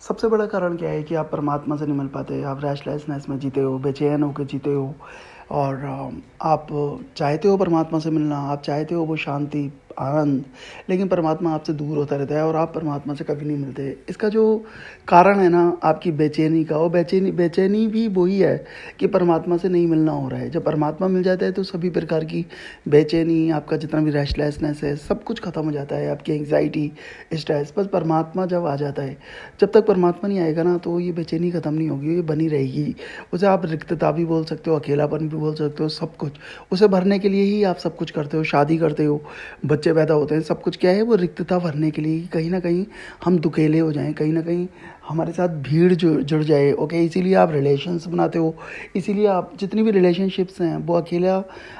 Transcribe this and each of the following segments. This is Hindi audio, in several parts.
सबसे बड़ा कारण क्या है कि आप परमात्मा से नहीं मिल पाते, आप रेस्टलेसनेस में जीते हो, बेचैन होकर जीते हो। और आप चाहते हो परमात्मा से मिलना, आप चाहते हो वो शांति, आनंद, लेकिन परमात्मा आपसे दूर होता रहता है और आप परमात्मा से कभी नहीं मिलते। इसका जो कारण है ना आपकी बेचैनी का, वो बेचैनी बेचैनी भी वही है कि परमात्मा से नहीं मिलना हो रहा है। जब परमात्मा मिल जाता है तो सभी प्रकार की बेचैनी, आपका जितना भी रेस्टलेसनेस है, सब कुछ ख़त्म हो जाता है, आपकी एंग्जाइटी, स्ट्रेस। बस परमात्मा जब आ जाता है, जब तक परमात्मा नहीं आएगा ना, तो ये बेचैनी ख़त्म नहीं होगी, ये बनी रहेगी। उसे आप रिक्तता भी बोल सकते हो, अकेलापन भी बोल सकते हो, सब कुछ। उसे भरने के लिए ही आप सब कुछ करते हो, शादी करते हो, बच्चे पैदा होते हैं, सब कुछ क्या है, वो रिक्तता भरने के लिए। कहीं ना कहीं हम दुकेले हो जाएं, कहीं ना कहीं हमारे साथ भीड़ जुड़ जाए। ओके, इसीलिए आप रिलेशंस बनाते हो, इसीलिए आप जितनी भी रिलेशनशिप्स हैं वो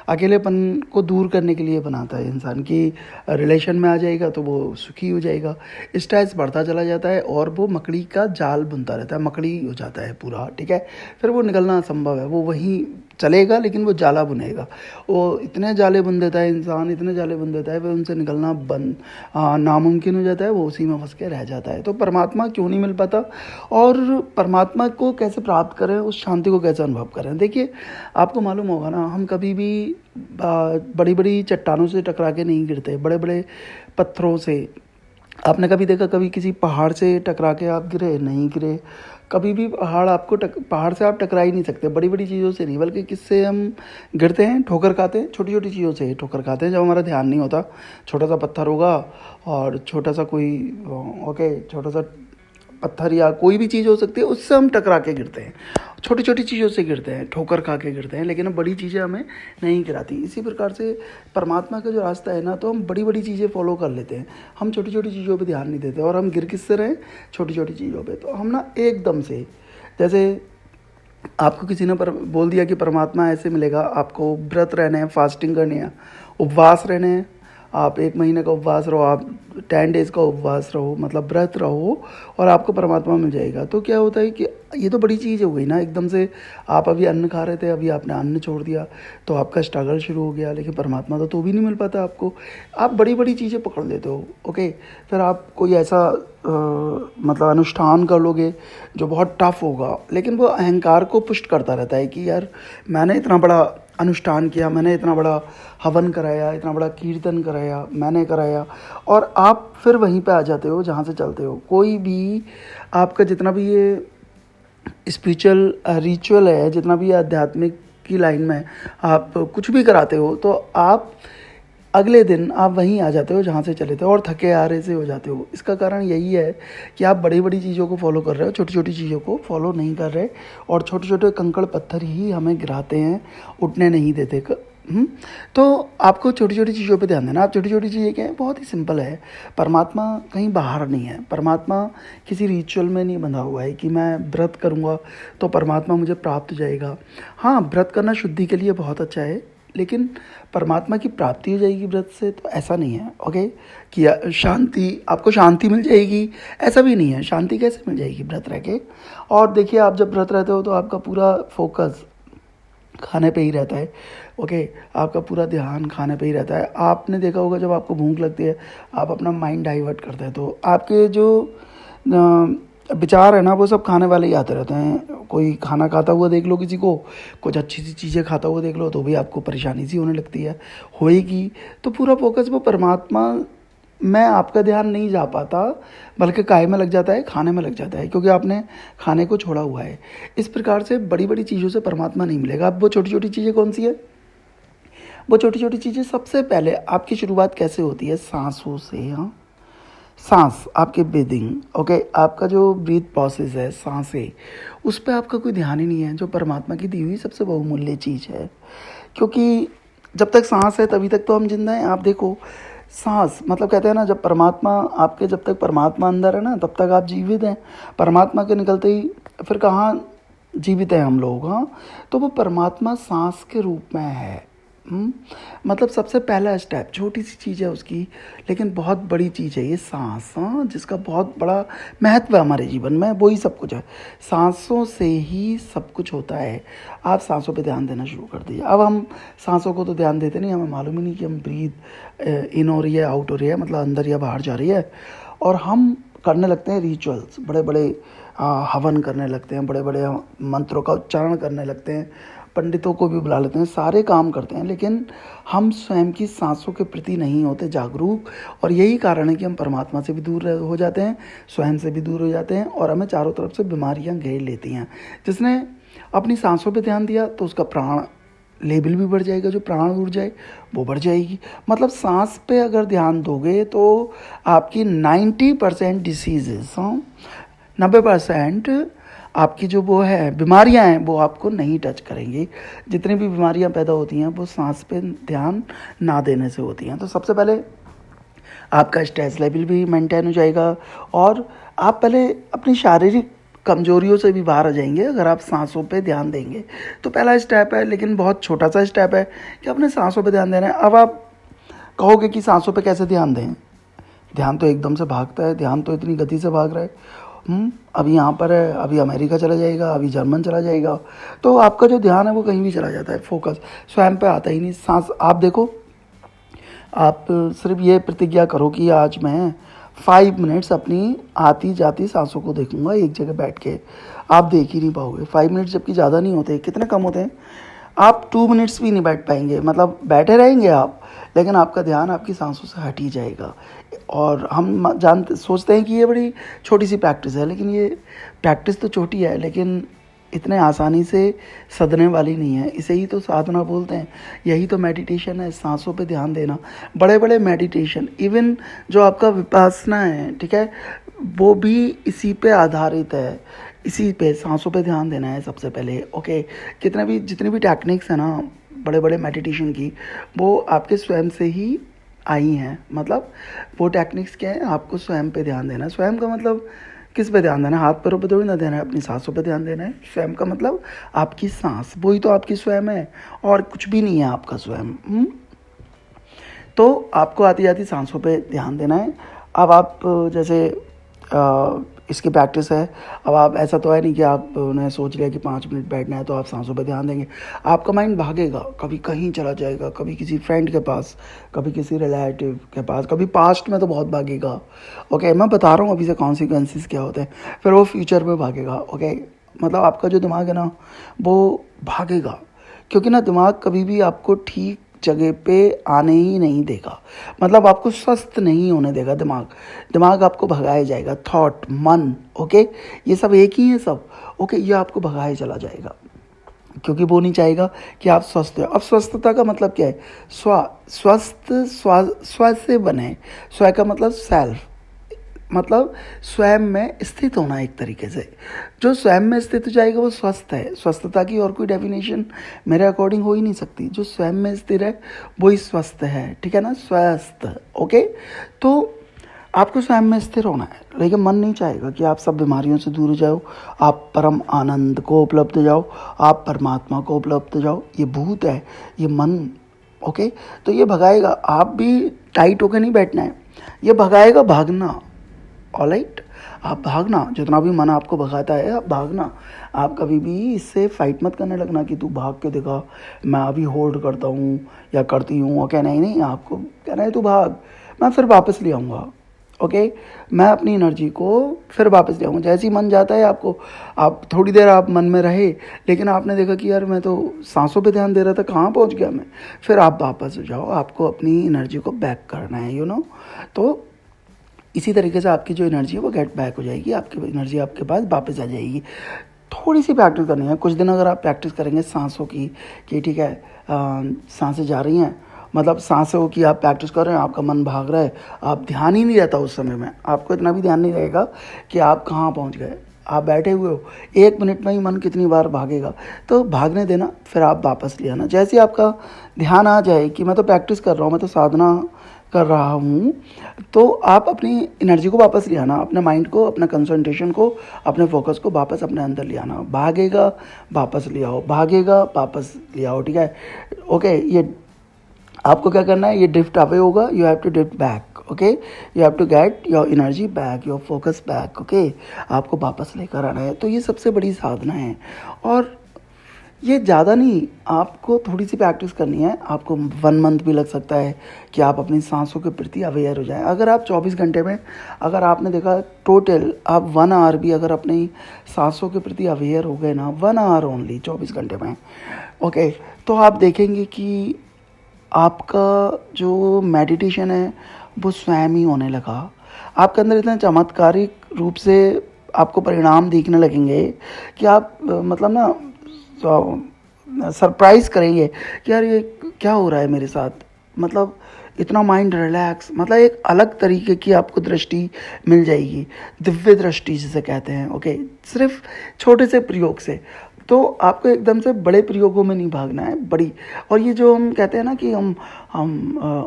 अकेलेपन को दूर करने के लिए बनाता है इंसान की। रिलेशन में आ जाएगा तो वो सुखी हो जाएगा, स्ट्रेस बढ़ता चला जाता है और वो मकड़ी का जाल बुनता रहता है, मकड़ी हो जाता है पूरा। ठीक है, फिर वो निकलना असंभव है, वो वहीं चलेगा लेकिन वो जाला बुनेगा। वो इतने जाले बुन देता है इंसान, इतने जाले बुन देता है, फिर उनसे निकलना नामुमकिन हो जाता है, वो उसी में फंस के रह जाता है। तो परमात्मा क्यों नहीं मिल पाता, और परमात्मा को कैसे प्राप्त करें, उस शांति को कैसे अनुभव करें। देखिए, आपको मालूम होगा ना, हम कभी भी बड़ी बड़ी चट्टानों से टकरा के नहीं गिरते, बड़े बड़े पत्थरों से। आपने कभी देखा, कभी किसी पहाड़ से टकरा के आप गिरे? नहीं गिरे। कभी भी पहाड़ से आप टकरा ही नहीं सकते, बड़ी बड़ी चीज़ों से नहीं। बल्कि किससे हम गिरते हैं? ठोकर खाते हैं, छोटी छोटी चीज़ों से ठोकर खाते हैं जब हमारा ध्यान नहीं होता। छोटा सा पत्थर होगा और छोटा सा कोई छोटा सा पत्थर या कोई भी चीज़ हो सकती है, उससे हम टकरा के गिरते हैं। छोटी छोटी चीज़ों से गिरते हैं, ठोकर खा के गिरते हैं, लेकिन अब बड़ी चीज़ें हमें नहीं गिराती। इसी प्रकार से परमात्मा का जो रास्ता है ना, तो हम बड़ी बड़ी चीज़ें फॉलो कर लेते हैं, हम छोटी छोटी चीज़ों पे ध्यान नहीं देते, और हम गिर किससे रहे? छोटी छोटी चीज़ों पे। तो हम ना एकदम से, जैसे आपको किसी ने बोल दिया कि परमात्मा ऐसे मिलेगा, आपको व्रत रहने हैं, फास्टिंग करनी है, उपवास रहने हैं, आप 1 महीने का उपवास रहो, आप 10 डेज़ का उपवास रहो, मतलब व्रत रहो, और आपको परमात्मा मिल जाएगा। तो क्या होता है कि ये तो बड़ी चीज़ हो गई ना। एकदम से आप अभी अन्न खा रहे थे, अभी आपने अन्न छोड़ दिया, तो आपका स्ट्रगल शुरू हो गया, लेकिन परमात्मा तो भी नहीं मिल पाता आपको। आप बड़ी बड़ी चीज़ें पकड़ लेते हो। ओके, फिर आप कोई ऐसा मतलब अनुष्ठान कर लोगे जो बहुत टफ होगा, लेकिन वो अहंकार को पुष्ट करता रहता है कि यार, मैंने इतना बड़ा अनुष्ठान किया, मैंने इतना बड़ा हवन कराया, इतना बड़ा कीर्तन कराया, मैंने कराया, और आप फिर वहीं पे आ जाते हो जहाँ से चलते हो। कोई भी आपका जितना भी ये स्पिरिचुअल रिचुअल है, जितना भी आध्यात्मिक की लाइन में आप कुछ भी कराते हो, तो आप अगले दिन आप वहीं आ जाते हो जहाँ से चले थे, और थके हारे से हो जाते हो। इसका कारण यही है कि आप बड़ी बड़ी चीज़ों को फॉलो कर रहे हो, छोटी छोटी चीज़ों को फॉलो नहीं कर रहे, और छोटे छोटे कंकड़ पत्थर ही हमें गिराते हैं, उठने नहीं देते। तो आपको छोटी छोटी चीज़ों पे ध्यान देना। आप छोटी छोटी चीज़ें क्या है, बहुत ही सिंपल है। परमात्मा कहीं बाहर नहीं है, परमात्मा किसी रिचुअल में नहीं बंधा हुआ है कि मैं व्रत करूँगा तो परमात्मा मुझे प्राप्त हो जाएगा। हाँ, व्रत करना शुद्धि के लिए बहुत अच्छा है, लेकिन परमात्मा की प्राप्ति हो जाएगी व्रत से, तो ऐसा नहीं है। ओके, कि शांति, आपको शांति मिल जाएगी, ऐसा भी नहीं है। शांति कैसे मिल जाएगी व्रत रह के? और देखिए, आप जब व्रत रहते हो तो आपका पूरा फोकस खाने पे ही रहता है। ओके, आपका पूरा ध्यान खाने पे ही रहता है। आपने देखा होगा, जब आपको भूख लगती है, आप अपना माइंड डाइवर्ट करते हैं, तो आपके जो विचार है ना, वो सब खाने वाले ही आते रहते हैं। कोई खाना खाता हुआ देख लो किसी को, कुछ अच्छी सी चीज़ें खाता हुआ देख लो, तो भी आपको परेशानी सी होने लगती है, होएगी। तो पूरा फोकस वो परमात्मा में आपका ध्यान नहीं जा पाता, बल्कि काय में लग जाता है, खाने में लग जाता है, क्योंकि आपने खाने को छोड़ा हुआ है। इस प्रकार से बड़ी बड़ी चीज़ों से परमात्मा नहीं मिलेगा। अब वो छोटी छोटी चीज़ें कौन सी है? वो छोटी छोटी चीज़ें, सबसे पहले आपकी शुरुआत कैसे होती है? सांसों से। हाँ, सांस, आपके ब्रीदिंग। ओके, आपका जो ब्रीथ प्रोसेस है, सांसें, उस पर आपका कोई ध्यान ही नहीं है, जो परमात्मा की दी हुई सबसे बहुमूल्य चीज़ है। क्योंकि जब तक सांस है तभी तक तो हम जिंदा हैं। आप देखो, सांस मतलब, कहते हैं ना, जब परमात्मा आपके, जब तक परमात्मा अंदर है ना, तब तक आप जीवित हैं। परमात्मा के निकलते ही फिर कहाँ जीवित हैं हम लोग? हाँ, तो वो परमात्मा सांस के रूप में है। मतलब सबसे पहला स्टेप, छोटी सी चीज़ है उसकी, लेकिन बहुत बड़ी चीज़ है ये सांस। हाँ, जिसका बहुत बड़ा महत्व है हमारे जीवन में, वही सब कुछ है। सांसों से ही सब कुछ होता है। आप सांसों पे ध्यान देना शुरू कर दीजिए। अब हम सांसों को तो ध्यान देते नहीं, हमें मालूम ही नहीं कि हम ब्रीथ इन हो रही है, आउट हो रही है, मतलब अंदर या बाहर जा रही है। और हम करने लगते हैं रिचुअल्स, बड़े बड़े हवन करने लगते हैं, बड़े बड़े मंत्रों का उच्चारण करने लगते हैं, पंडितों को भी बुला लेते हैं, सारे काम करते हैं, लेकिन हम स्वयं की सांसों के प्रति नहीं होते जागरूक। और यही कारण है कि हम परमात्मा से भी दूर हो जाते हैं, स्वयं से भी दूर हो जाते हैं, और हमें चारों तरफ से बीमारियां घेर लेती हैं। जिसने अपनी सांसों पे ध्यान दिया तो उसका प्राण लेवल भी बढ़ जाएगा, जो प्राण ऊर्जा है वो बढ़ जाएगी। मतलब सांस पे अगर ध्यान दोगे तो आपकी 90% डिसीजेस, 90% आपकी जो वो है बीमारियां हैं वो आपको नहीं टच करेंगी। जितनी भी बीमारियां पैदा होती हैं वो सांस पे ध्यान ना देने से होती हैं। तो सबसे पहले आपका स्ट्रेस लेवल भी मेंटेन हो जाएगा, और आप पहले अपनी शारीरिक कमजोरियों से भी बाहर आ जाएंगे अगर आप सांसों पे ध्यान देंगे। तो पहला स्टेप है, लेकिन बहुत छोटा सा स्टेप है, कि अपने सांसों पे ध्यान देना है। अब आप कहोगे कि सांसों पे कैसे ध्यान दें, ध्यान तो एकदम से भागता है, ध्यान तो इतनी गति से भाग रहा है। अभी यहाँ पर है, अभी अमेरिका चला जाएगा, अभी जर्मन चला जाएगा, तो आपका जो ध्यान है वो कहीं भी चला जाता है, फोकस स्वयं पे आता ही नहीं। सांस आप देखो, आप सिर्फ ये प्रतिज्ञा करो कि आज मैं 5 मिनट्स अपनी आती जाती सांसों को देखूंगा एक जगह बैठ के। आप देख ही नहीं पाओगे 5 मिनट्स, जबकि ज़्यादा नहीं होते, कितने कम होते हैं। आप 2 मिनट्स भी नहीं बैठ पाएंगे, मतलब बैठे रहेंगे आप, लेकिन आपका ध्यान आपकी सांसों से हट ही जाएगा। और हम जानते सोचते हैं कि ये बड़ी छोटी सी प्रैक्टिस है, लेकिन ये प्रैक्टिस तो छोटी है, लेकिन इतने आसानी से सदने वाली नहीं है। इसे ही तो साधना बोलते हैं, यही तो मेडिटेशन है, सांसों पे ध्यान देना। बड़े बड़े मेडिटेशन, इवन जो आपका विपासना है, ठीक है, वो भी इसी पे आधारित है, इसी पे सांसों पे ध्यान देना है सबसे पहले। ओके, जितनी भी टेक्निक्स है ना बड़े बड़े मेडिटेशन की, वो आपके स्वयं से ही आई हैं। मतलब वो टेक्निक्स क्या है, आपको स्वयं पे ध्यान देना। स्वयं का मतलब किस पे ध्यान देना है, हाथ पैरों पे थोड़ी ना देना है, अपनी सांसों पे ध्यान देना है। स्वयं का मतलब आपकी सांस, वही तो आपकी स्वयं है, और कुछ भी नहीं है आपका स्वयं। तो आपको आती जाती सांसों पे ध्यान देना है। अब आप जैसे इसकी प्रैक्टिस है, अब आप ऐसा तो है नहीं कि आपने सोच लिया कि 5 मिनट बैठना है तो आप सांसों पे ध्यान देंगे। आपका माइंड भागेगा, कभी कहीं चला जाएगा, कभी किसी फ्रेंड के पास, कभी किसी रिलेटिव के पास, कभी पास्ट में तो बहुत भागेगा। ओके, मैं बता रहा हूँ अभी से कॉन्सिक्वेंसेस क्या होते हैं, फिर वो फ्यूचर में भागेगा। ओके, मतलब आपका जो दिमाग है ना वो भागेगा, क्योंकि ना दिमाग कभी भी आपको ठीक जगह पे आने ही नहीं देगा। मतलब आपको स्वस्थ नहीं होने देगा दिमाग आपको भगाया जाएगा। थॉट, मन, ओके, ये सब एक ही है सब। ओके, ये आपको भगाया चला जाएगा, क्योंकि वो नहीं चाहेगा कि आप स्वस्थ हो। अब स्वस्थता का मतलब क्या है, स्व से बने। स्व का मतलब सेल्फ, मतलब स्वयं में स्थित होना। एक तरीके से जो स्वयं में स्थित हो जाएगा वो स्वस्थ है। स्वस्थता की और कोई डेफिनेशन मेरे अकॉर्डिंग हो ही नहीं सकती। जो स्वयं में स्थिर है वो ही स्वस्थ है, ठीक है ना, स्वस्थ। ओके, तो आपको स्वयं में स्थिर होना है, लेकिन मन नहीं चाहेगा कि आप सब बीमारियों से दूर हो जाओ, आप परम आनंद को उपलब्ध हो जाओ, आप परमात्मा को उपलब्ध हो जाओ। ये भूत है, ये मन। ओके, तो ये भगाएगा। आप भी टाइट होकर नहीं बैठना है, ये भगाएगा भागना। ऑलराइट, आप भागना, जितना भी मन आपको भगाता है आप भागना। आप कभी भी इससे फाइट मत करने लगना कि तू भाग के दिखा, मैं अभी होल्ड करता हूँ या करती हूँ। ओके, नहीं, आपको कहना है तू भाग, मैं फिर वापस ले आऊँगा। ओके, मैं अपनी एनर्जी को फिर वापस ले आऊँगा। जैसे ही मन जाता है आपको, आप थोड़ी देर आप मन में रहे, लेकिन आपने देखा कि यार मैं तो सांसों पे ध्यान दे रहा था, कहाँ पहुँच गया मैं, फिर आप वापस हो जाओ। आपको अपनी एनर्जी को बैक करना है, तो इसी तरीके से आपकी जो एनर्जी है वो गेट बैक हो जाएगी, आपकी एनर्जी आपके पास वापस आ जाएगी। थोड़ी सी प्रैक्टिस करनी है, कुछ दिन अगर आप प्रैक्टिस करेंगे सांसों की, कि ठीक है सांसें जा रही हैं, मतलब सांसों की आप प्रैक्टिस कर रहे हैं, आपका मन भाग रहा है, आप ध्यान ही नहीं रहता उस समय में, आपको इतना भी ध्यान नहीं रहेगा कि आप कहाँ पहुँच गए। आप बैठे हुए हो, 1 मिनट में ही मन कितनी बार भागेगा, तो भागने देना, फिर आप वापस ले आना। जैसे ही आपका ध्यान आ जाए कि मैं तो प्रैक्टिस कर रहा हूँ, मैं तो साधना कर रहा हूँ, तो आप अपनी एनर्जी को वापस ले आना, अपने माइंड को, अपना कंसंट्रेशन को, अपने फोकस को वापस अपने अंदर ले आना। भागेगा वापस ले आओ, भागेगा वापस ले आओ, ठीक है। ओके, ये आपको क्या करना है, ये ड्रिफ्ट अवे होगा, you have to drift back. Okay, you have to get your energy back, your focus back. Okay, आपको वापस लेकर आना है। तो ये सबसे बड़ी साधना है। और ये ज़्यादा नहीं, आपको थोड़ी सी प्रैक्टिस करनी है। आपको 1 मंथ भी लग सकता है कि आप अपनी सांसों के प्रति अवेयर हो जाएं। अगर आप 24 घंटे में, अगर आपने देखा टोटल आप 1 आवर भी अगर अपनी सांसों के प्रति अवेयर हो गए ना, 1 आवर ओनली 24 घंटे में, ओके, तो आप देखेंगे कि आपका जो मेडिटेशन है वो स्वयं ही होने लगा। आपके अंदर इतना चमत्कारिक रूप से आपको परिणाम दिखने लगेंगे कि आप मतलब ना सरप्राइज करेंगे कि यार ये क्या हो रहा है मेरे साथ। मतलब इतना माइंड रिलैक्स, मतलब एक अलग तरीके की आपको दृष्टि मिल जाएगी, दिव्य दृष्टि जिसे कहते हैं। ओके, सिर्फ छोटे से प्रयोग से। तो आपको एकदम से बड़े प्रयोगों में नहीं भागना है, बड़ी। और ये जो हम कहते हैं ना कि हम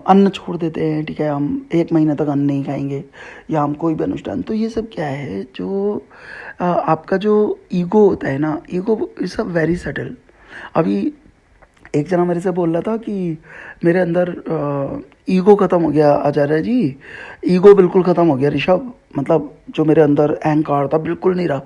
अन्न छोड़ देते हैं, ठीक है, हम 1 महीने तक अन्न नहीं खाएंगे, या हम कोई भी अनुष्ठान, तो ये सब क्या है, जो आपका जो ईगो होता है ना, ego is a very subtle. अभी एक जना मेरे से बोल रहा था कि मेरे अंदर ईगो ख़त्म हो गया आचार्य जी, ईगो बिल्कुल ख़त्म हो गया ऋषभ, मतलब जो मेरे अंदर अहंकार था बिल्कुल नहीं रहा।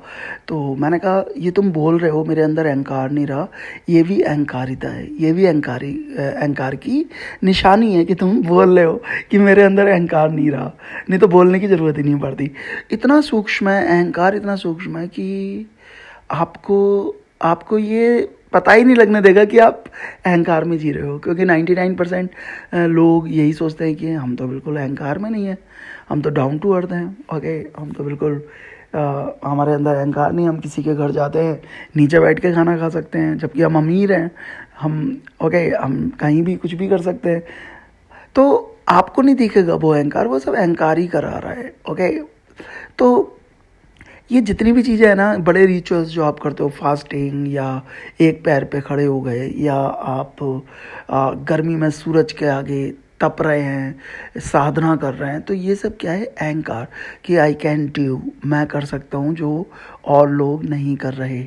तो मैंने कहा ये तुम बोल रहे हो मेरे अंदर अहंकार नहीं रहा, ये भी अहंकारिता है, ये भी अहंकार की निशानी है कि तुम बोल रहे हो कि मेरे अंदर अहंकार नहीं रहा, नहीं तो बोलने की ज़रूरत ही नहीं पड़ती। इतना सूक्ष्म है अहंकार, इतना सूक्ष्म है कि आपको आपको ये पता ही नहीं लगने देगा कि आप अहंकार में जी रहे हो, क्योंकि 99% लोग यही सोचते हैं कि हम तो बिल्कुल अहंकार में नहीं है, हम तो डाउन टू अर्थ हैं। ओके, हम तो बिल्कुल हमारे अंदर अहंकार नहीं, हम किसी के घर जाते हैं नीचे बैठ के खाना खा सकते हैं, जबकि हम अमीर हैं, हम ओके, हम कहीं भी कुछ भी कर सकते हैं। तो आपको नहीं दिखेगा वो अहंकार, वो सब अहंकार ही करा रहा है। ओके, तो ये जितनी भी चीज़ें हैं ना, बड़े रिचुअल्स जो आप करते हो, फास्टिंग, या एक पैर पे खड़े हो गए, या आप गर्मी में सूरज के आगे तप रहे हैं, साधना कर रहे हैं, तो ये सब क्या है, अहंकार, कि आई कैन डू, मैं कर सकता हूँ जो और लोग नहीं कर रहे,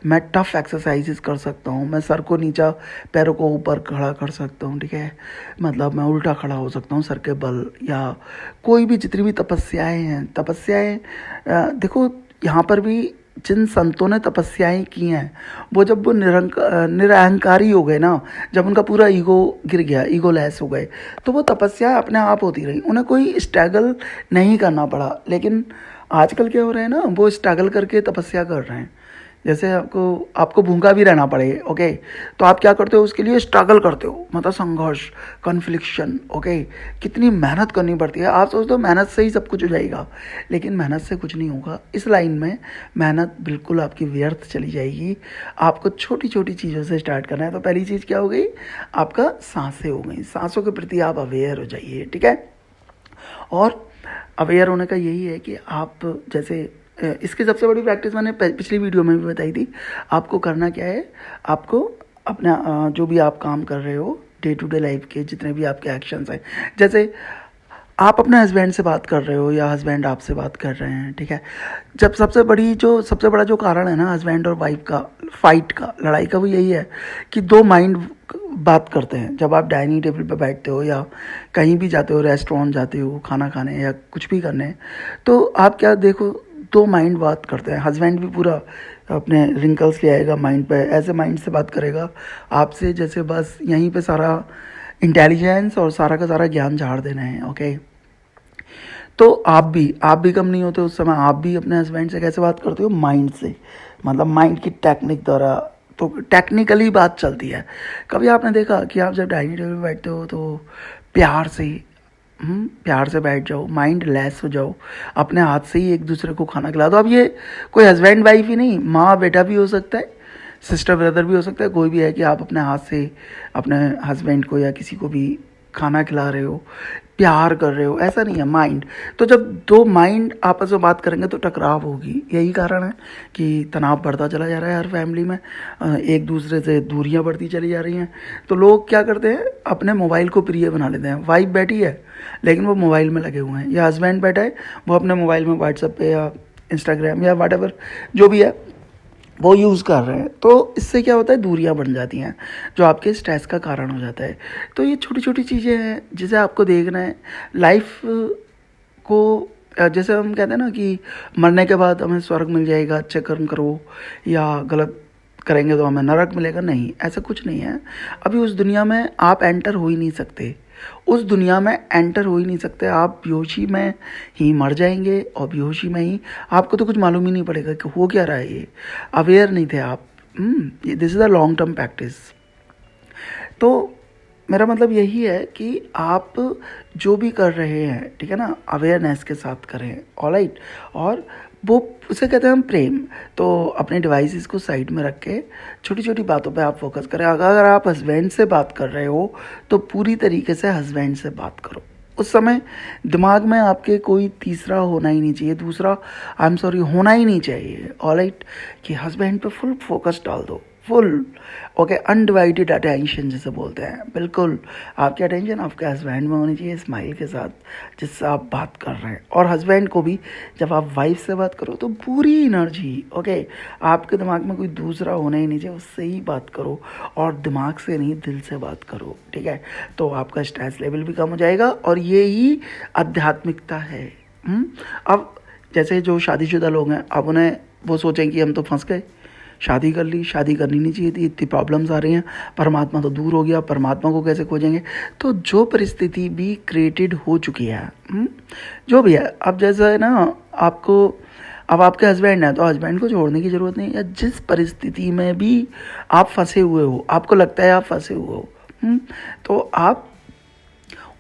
मैं टफ एक्सरसाइजेस कर सकता हूँ, मैं सर को नीचा पैरों को ऊपर खड़ा कर सकता हूँ, ठीक है, मतलब मैं उल्टा खड़ा हो सकता हूँ सर के बल, या कोई भी जितनी भी तपस्याएं हैं, देखो यहाँ पर भी जिन संतों ने तपस्याएं की हैं, वो जब वो निरअहंकारी हो गए ना, जब उनका पूरा ईगो गिर गया, ईगो लेस हो गए, तो वो तपस्या अपने आप होती रही, उन्हें कोई स्ट्रगल नहीं करना पड़ा। लेकिन आजकल क्या हो रहा है ना, वो स्ट्रगल करके तपस्या कर रहे हैं। जैसे आपको भूखा भी रहना पड़े, ओके, तो आप क्या करते हो, उसके लिए स्ट्रगल करते हो, मतलब संघर्ष, कन्फ्लिक्शन, ओके, कितनी मेहनत करनी पड़ती है। आप सोचते हो मेहनत से ही सब कुछ हो जाएगा, लेकिन मेहनत से कुछ नहीं होगा। इस लाइन में मेहनत बिल्कुल आपकी व्यर्थ चली जाएगी। आपको छोटी छोटी चीज़ों से स्टार्ट करना है। तो पहली चीज़ क्या हो गई, आपका सांसें हो गई, सांसों के प्रति आप अवेयर हो जाइए, ठीक है। और अवेयर होने का यही है कि आप जैसे इसकी सबसे बड़ी प्रैक्टिस मैंने पिछली वीडियो में भी बताई थी। आपको करना क्या है, आपको अपना जो भी आप काम कर रहे हो डे टू डे लाइफ के, जितने भी आपके एक्शंस हैं, जैसे आप अपने हस्बैंड से बात कर रहे हो या हस्बैंड आपसे बात कर रहे हैं, ठीक है, जब सबसे बड़ा जो कारण है ना हस्बैंड और वाइफ का फाइट का, लड़ाई का, वो यही है कि दो माइंड बात करते हैं। जब आप डाइनिंग टेबल पे बैठते हो या कहीं भी जाते हो, रेस्टोरेंट जाते हो खाना खाने या कुछ भी करने, तो आप क्या देखो, दो माइंड बात करते हैं। हस्बैंड भी पूरा अपने रिंकल्स ले आएगा माइंड पे, ऐसे माइंड से बात करेगा आपसे जैसे बस यहीं पे सारा इंटेलिजेंस और सारा का सारा ज्ञान झाड़ देना है। ओके, तो आप भी कम नहीं होते उस समय। आप भी अपने हस्बैंड से कैसे बात करते हो, माइंड से, मतलब माइंड की टेक्निक द्वारा। तो टेक्निकली बात चलती है। कभी आपने देखा कि आप जब डाइनिंग टेबल पर बैठते हो तो प्यार से बैठ जाओ, माइंड लेस हो जाओ, अपने हाथ से ही एक दूसरे को खाना खिला दो। अब ये कोई हस्बैंड वाइफ ही नहीं, माँ बेटा भी हो सकता है, सिस्टर ब्रदर भी हो सकता है, कोई भी है कि आप अपने हाथ से अपने हस्बैंड को या किसी को भी खाना खिला रहे हो, प्यार कर रहे हो, ऐसा नहीं है, माइंड। तो जब दो माइंड आपस में बात करेंगे तो टकराव होगी। यही कारण है कि तनाव बढ़ता चला जा रहा है हर फैमिली में, एक दूसरे से दूरियां बढ़ती चली जा रही हैं। तो लोग क्या करते हैं, अपने मोबाइल को प्रिय बना लेते हैं। वाइफ बैठी है लेकिन वो मोबाइल में लगे हुए हैं, या हस्बैंड बैठा है वो अपने मोबाइल में व्हाट्सएप पे या इंस्टाग्राम या व्हाटएवर जो भी है वो यूज़ कर रहे हैं। तो इससे क्या होता है, दूरियां बन जाती हैं, जो आपके स्ट्रेस का कारण हो जाता है। तो ये छोटी छोटी चीज़ें हैं जिसे आपको देखना है। लाइफ को जैसे हम कहते हैं ना कि मरने के बाद हमें स्वर्ग मिल जाएगा, अच्छे कर्म करो या गलत करेंगे तो हमें नरक मिलेगा। नहीं, ऐसा कुछ नहीं है। अभी उस दुनिया में आप एंटर हो ही नहीं सकते, उस दुनिया में एंटर हो ही नहीं सकते। आप बेहोशी में ही मर जाएंगे और बेहोशी में ही आपको तो कुछ मालूम ही नहीं पड़ेगा कि हो क्या रहा है। ये अवेयर नहीं थे आप। This is a long term practice. तो मेरा मतलब यही है कि आप जो भी कर रहे हैं, ठीक है ना, अवेयरनेस के साथ करें। ऑलराइट। और वो उसे कहते हैं हम प्रेम। तो अपने डिवाइसेस को साइड में रख के छोटी छोटी बातों पे आप फोकस करें। अगर आप हस्बैंड से बात कर रहे हो तो पूरी तरीके से हस्बैंड से बात करो। उस समय दिमाग में आपके कोई तीसरा होना ही नहीं चाहिए, दूसरा आई एम सॉरी होना ही नहीं चाहिए। ऑलराइट। कि हस्बैंड पे फुल फोकस डाल दो, फुल। ओके, अनडिवाइडेड अटेंशन जिसे बोलते हैं। बिल्कुल आपकी अटेंशन आपके हस्बैंड में होनी चाहिए, स्माइल के साथ जिससे आप बात कर रहे हैं। और हस्बैंड को भी जब आप वाइफ से बात करो तो पूरी एनर्जी, ओके, आपके दिमाग में कोई दूसरा होना ही नहीं चाहिए, उससे ही बात करो। और दिमाग से नहीं, दिल से बात करो, ठीक है। तो आपका स्ट्रेस लेवल भी कम हो जाएगा और ये ही आध्यात्मिकता है। अब जैसे जो शादीशुदा लोग हैं, अब उन्हें वो सोचें कि हम तो फंस गए, शादी कर ली, शादी करनी नहीं चाहिए थी, इतनी प्रॉब्लम्स आ रही हैं, परमात्मा तो दूर हो गया, परमात्मा को कैसे खोजेंगे। तो जो परिस्थिति भी क्रिएटेड हो चुकी है, जो भी है, अब जैसा है ना, आपको अब आपके हस्बैंड है तो हस्बैंड को छोड़ने की ज़रूरत नहीं। या जिस परिस्थिति में भी आप फंसे हुए हो, आपको लगता है आप फंसे हुए हो, तो आप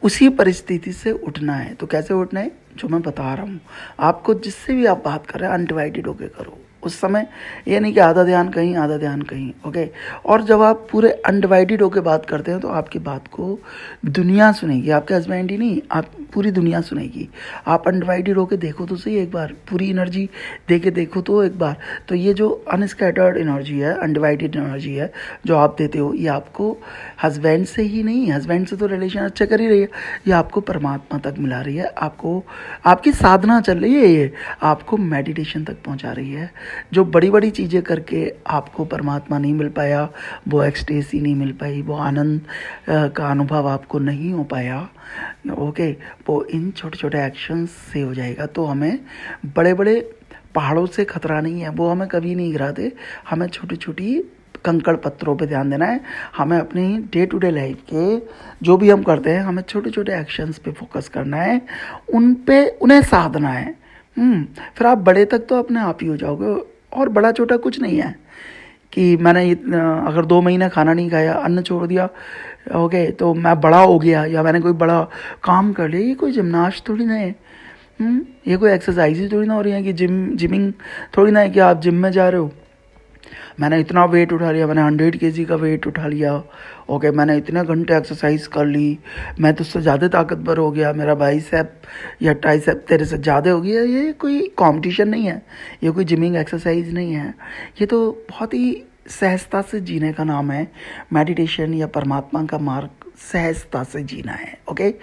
उसी परिस्थिति से उठना है। तो कैसे उठना है, जो मैं बता रहा हूँ आपको। जिससे भी आप बात कर रहे हैं अनडिवाइडेड होके करो उस समय। ये नहीं कि आधा ध्यान कहीं आधा ध्यान कहीं, ओके। और जब आप पूरे अनडिवाइडेड होके बात करते हैं तो आपकी बात को दुनिया सुनेगी, आपके हस्बैंड ही नहीं, आप पूरी दुनिया सुनेगी। आप अनडिवाइडेड होके देखो तो सही एक बार, पूरी एनर्जी दे के देखो तो एक बार। तो ये जो अनस्कैटर्ड एनर्जी है, अनडिवाइडेड एनर्जी है जो आप देते हो, ये आपको हस्बैंड से ही नहीं, हस्बैंड से तो रिलेशन अच्छा कर ही रही है, ये आपको परमात्मा तक मिला रही है। आपको आपकी साधना चल रही है, ये आपको मेडिटेशन तक पहुंचा रही है। जो बड़ी बड़ी चीज़ें करके आपको परमात्मा नहीं मिल पाया, वो एक्सटेसी नहीं मिल पाई, वो आनंद का अनुभव आपको नहीं हो पाया, ओके, वो इन छोटे छोटे एक्शंस से हो जाएगा। तो हमें बड़े बड़े पहाड़ों से खतरा नहीं है, वो हमें कभी नहीं गिराते। हमें छोटी छोटी कंकड़ पत्थरों पे ध्यान देना है। हमें अपनी डे टू डे लाइफ के जो भी हम करते हैं, हमें छोटे छोटे एक्शंस पे फोकस करना है, उन पे उन्हें साधना है। फिर आप बड़े तक तो अपने आप ही हो जाओगे। और बड़ा छोटा कुछ नहीं है कि मैंने अगर 2 महीने खाना नहीं खाया, अन्न छोड़ दिया, ओके, तो मैं बड़ा हो गया या मैंने कोई बड़ा काम कर लिया। ये कोई जिमनास्ट थोड़ी ना है। ये कोई एक्सरसाइज ही थोड़ी ना हो रही है कि जिमिंग थोड़ी ना है कि आप जिम में जा रहे हो। मैंने इतना वेट उठा लिया, मैंने 100 kg का वेट उठा लिया, ओके, मैंने इतने घंटे एक्सरसाइज कर ली, मैं तुझसे ज़्यादा ताकतवर हो गया, मेरा बाइसेप या ट्राइसेप तेरे से ज़्यादा हो गया। ये कोई कंपटीशन नहीं है, ये कोई जिमिंग एक्सरसाइज नहीं है। ये तो बहुत ही सहजता से जीने का नाम है। मेडिटेशन या परमात्मा का मार्ग सहजता से जीना है, ओके।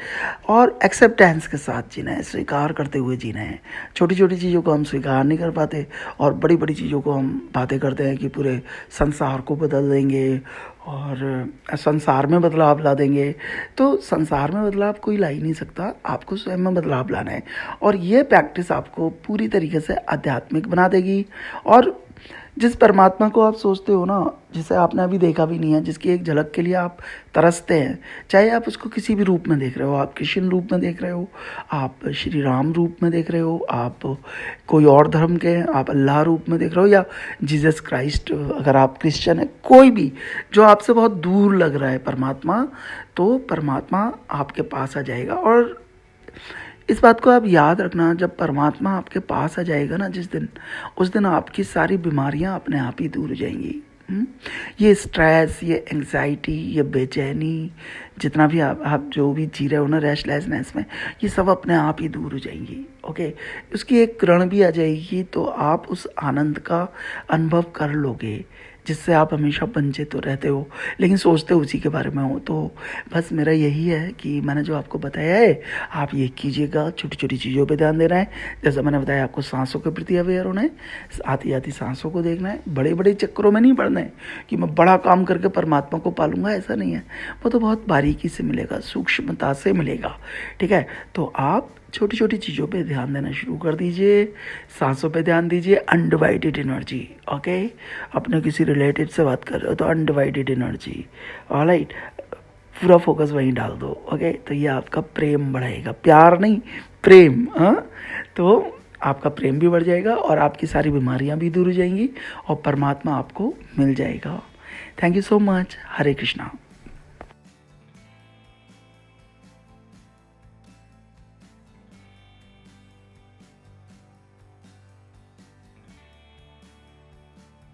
और एक्सेप्टेंस के साथ जीना है, स्वीकार करते हुए जीना है। छोटी छोटी चीज़ों को हम स्वीकार नहीं कर पाते और बड़ी बड़ी चीज़ों को हम बातें करते हैं कि पूरे संसार को बदल देंगे और संसार में बदलाव ला देंगे। तो संसार में बदलाव कोई ला ही नहीं सकता, आपको स्वयं में बदलाव लाना है। और ये प्रैक्टिस आपको पूरी तरीके से आध्यात्मिक बना देगी। और जिस परमात्मा को आप सोचते हो ना, जिसे आपने अभी देखा भी नहीं है, जिसकी एक झलक के लिए आप तरसते हैं, चाहे आप उसको किसी भी रूप में देख रहे हो, आप कृष्ण रूप में देख रहे हो, आप श्री राम रूप में देख रहे हो, आप कोई और धर्म के हैं, आप अल्लाह रूप में देख रहे हो, या जीसस क्राइस्ट, अगर आप क्रिश्चियन है, कोई भी जो आपसे बहुत दूर लग रहा है परमात्मा, तो परमात्मा आपके पास आ जाएगा। और इस बात को आप याद रखना, जब परमात्मा आपके पास आ जाएगा ना जिस दिन, उस दिन आपकी सारी बीमारियां अपने आप ही दूर हो जाएंगी। ये स्ट्रेस, ये एंग्जाइटी, ये बेचैनी, जितना भी आप जो भी जी रहे हो ना रेस्टलेसनेस में, ये सब अपने आप ही दूर हो जाएंगी, ओके। उसकी एक किरण भी आ जाएगी तो आप उस आनंद का अनुभव कर लोगे जिससे आप हमेशा वंचित तो रहते हो लेकिन सोचते उसी के बारे में हो। तो बस मेरा यही है कि मैंने जो आपको बताया है आप ये कीजिएगा, छोटी छोटी चीज़ों पे ध्यान देना है। जैसा मैंने बताया आपको सांसों के प्रति अवेयर होना है, आती आती सांसों को देखना है, बड़े बड़े चक्करों में नहीं पड़ना है कि मैं बड़ा काम करके परमात्मा को पालूंगा, ऐसा नहीं है। वो तो बहुत बारीकी से मिलेगा, सूक्ष्मता से मिलेगा, ठीक है। तो आप छोटी छोटी चीज़ों पे ध्यान देना शुरू कर दीजिए, सांसों पे ध्यान दीजिए, अनडिवाइडेड एनर्जी। ओके, अपने किसी रिलेटिव से बात कर रहे हो तो अनडिवाइडेड एनर्जी, ऑलराइट, पूरा फोकस वहीं डाल दो। ओके, तो ये आपका प्रेम बढ़ाएगा, प्यार नहीं प्रेम। हाँ, तो आपका प्रेम भी बढ़ जाएगा और आपकी सारी बीमारियां भी दूर हो जाएंगी और परमात्मा आपको मिल जाएगा। Thank you so much. Hare Krishna.